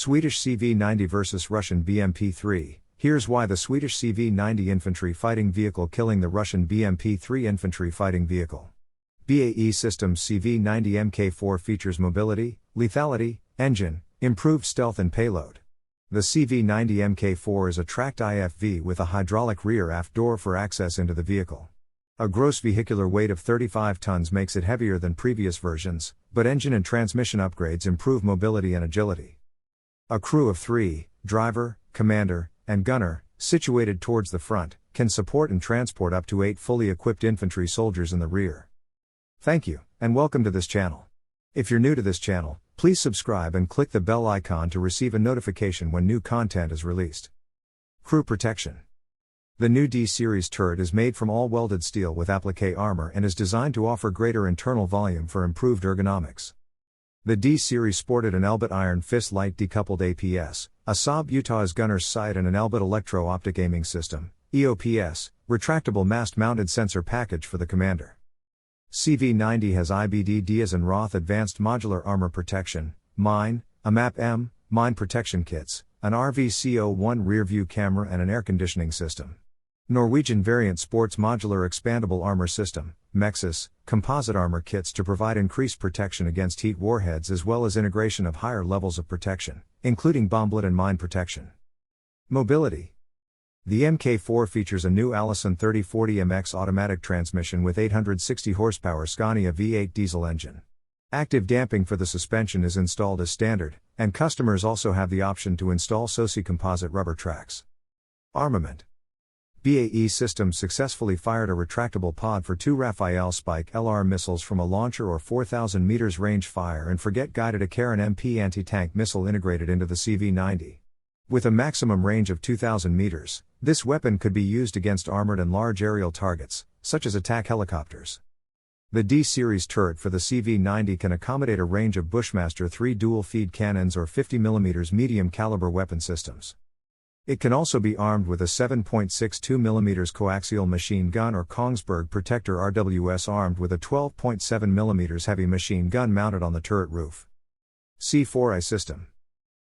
Swedish CV-90 vs Russian BMP-3. Here's why the Swedish CV-90 infantry fighting vehicle killing the Russian BMP-3 infantry fighting vehicle. BAE Systems CV-90 Mk4 features mobility, lethality, engine, improved stealth and payload. The CV-90 Mk4 is a tracked IFV with a hydraulic rear-aft door for access into the vehicle. A gross vehicular weight of 35 tons makes it heavier than previous versions, but engine and transmission upgrades improve mobility and agility. A crew of 3, driver, commander, and gunner, situated towards the front, can support and transport up to 8 fully equipped infantry soldiers in the rear. Thank you, and welcome to this channel. If you're new to this channel, please subscribe and click the bell icon to receive a notification when new content is released. Crew protection. The new D-Series turret is made from all-welded steel with applique armor and is designed to offer greater internal volume for improved ergonomics. The D-Series sported an Elbit Iron Fist light decoupled APS, a Saab Utah's gunner's sight and an Elbit Electro-Optic Aiming System, EOPS, retractable mast-mounted sensor package for the commander. CV-90 has IBD Diaz and Roth Advanced Modular Armor Protection, mine, a MAP-M, mine protection kits, an RVCO-1 rear-view camera and an air conditioning system. Norwegian variant sports Modular Expandable Armor System, MEXIS, composite armor kits to provide increased protection against heat warheads as well as integration of higher levels of protection, including bomblet and mine protection. Mobility. The Mk4 features a new Allison 3040MX automatic transmission with 860 horsepower Scania V8 diesel engine. Active damping for the suspension is installed as standard, and customers also have the option to install SOSI composite rubber tracks. Armament. BAE Systems successfully fired a retractable pod for 2 Rafale Spike LR missiles from a launcher or 4,000 meters range fire and forget guided Akaran MP anti-tank missile integrated into the CV-90. With a maximum range of 2,000 meters, this weapon could be used against armored and large aerial targets, such as attack helicopters. The D-Series turret for the CV-90 can accommodate a range of Bushmaster 3 dual-feed cannons or 50mm medium-caliber weapon systems. It can also be armed with a 7.62mm coaxial machine gun or Kongsberg Protector RWS armed with a 12.7mm heavy machine gun mounted on the turret roof. C4I system.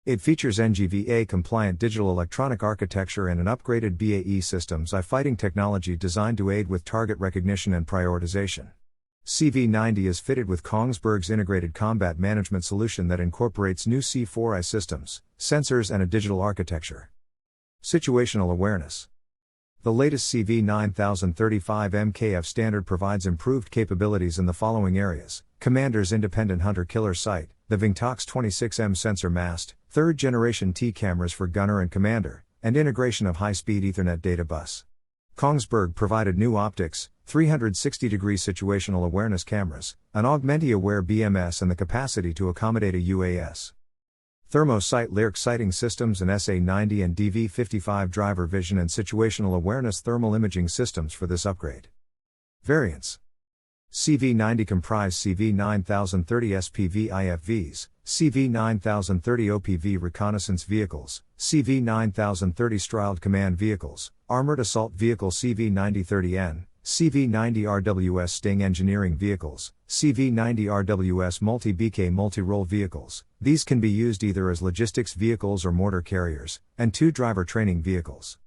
It features NGVA-compliant digital electronic architecture and an upgraded BAE Systems I-fighting technology designed to aid with target recognition and prioritization. CV-90 is fitted with Kongsberg's integrated combat management solution that incorporates new C4I systems, sensors and a digital architecture. Situational awareness. The latest CV-9035 MKF standard provides improved capabilities in the following areas: Commander's Independent Hunter-Killer Sight, the Vingtox 26M sensor mast, 3rd generation T cameras for gunner and commander, and integration of high-speed Ethernet data bus. Kongsberg provided new optics, 360-degree situational awareness cameras, an Augmenti-aware BMS and the capacity to accommodate a UAS. Thermosight Lyric sighting systems and SA-90 and DV-55 driver vision and situational awareness thermal imaging systems for this upgrade. Variants. CV-90 comprise CV-9030 SPV IFVs, CV-9030 OPV reconnaissance vehicles, CV-9030 Stryled command vehicles, armored assault vehicle CV-9030N, CV-90 RWS Sting engineering vehicles, CV-90 RWS multi-BK multi-role vehicles. These can be used either as logistics vehicles or mortar carriers, and 2 driver training vehicles.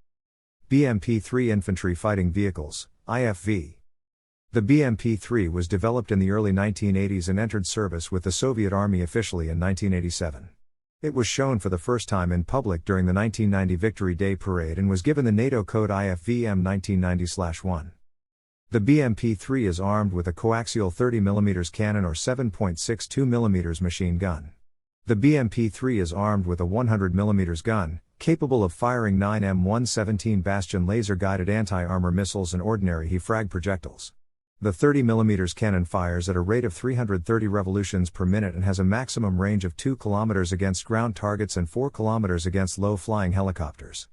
BMP-3 infantry fighting vehicles, IFV. The BMP-3 was developed in the early 1980s and entered service with the Soviet Army officially in 1987. It was shown for the first time in public during the 1990 Victory Day Parade and was given the NATO code IFV M1990/1. The BMP-3 is armed with a coaxial 30mm cannon or 7.62mm machine gun. The BMP-3 is armed with a 100mm gun, capable of firing 9 M117 Bastion laser-guided anti-armor missiles and ordinary HE-frag projectiles. The 30mm cannon fires at a rate of 330 revolutions per minute and has a maximum range of 2 km against ground targets and 4 km against low-flying helicopters.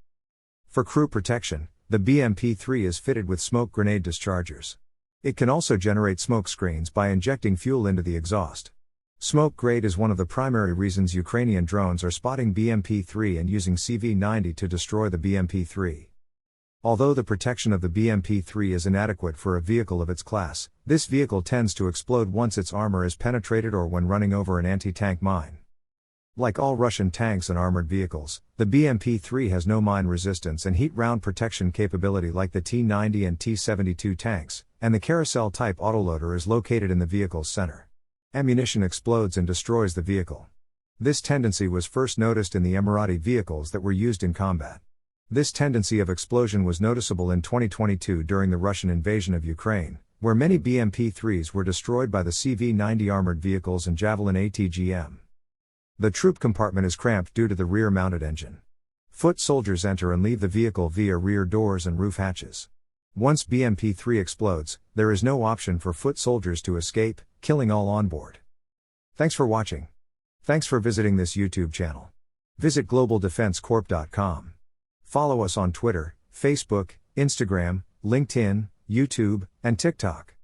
For crew protection, the BMP-3 is fitted with smoke grenade dischargers. It can also generate smoke screens by injecting fuel into the exhaust. Smoke grenade is one of the primary reasons Ukrainian drones are spotting BMP-3 and using CV-90 to destroy the BMP-3. Although the protection of the BMP-3 is inadequate for a vehicle of its class, this vehicle tends to explode once its armor is penetrated or when running over an anti-tank mine. Like all Russian tanks and armored vehicles, the BMP-3 has no mine resistance and heat round protection capability like the T-90 and T-72 tanks, and the carousel-type autoloader is located in the vehicle's center. Ammunition explodes and destroys the vehicle. This tendency was first noticed in the Emirati vehicles that were used in combat. This tendency of explosion was noticeable in 2022 during the Russian invasion of Ukraine, where many BMP-3s were destroyed by the CV-90 armored vehicles and Javelin ATGM. The troop compartment is cramped due to the rear-mounted engine. Foot soldiers enter and leave the vehicle via rear doors and roof hatches. Once BMP-3 explodes, there is no option for foot soldiers to escape, killing all on board. Thanks for watching. Thanks for visiting this YouTube channel. Visit globaldefensecorp.com. Follow us on Twitter, Facebook, Instagram, LinkedIn, YouTube, and TikTok.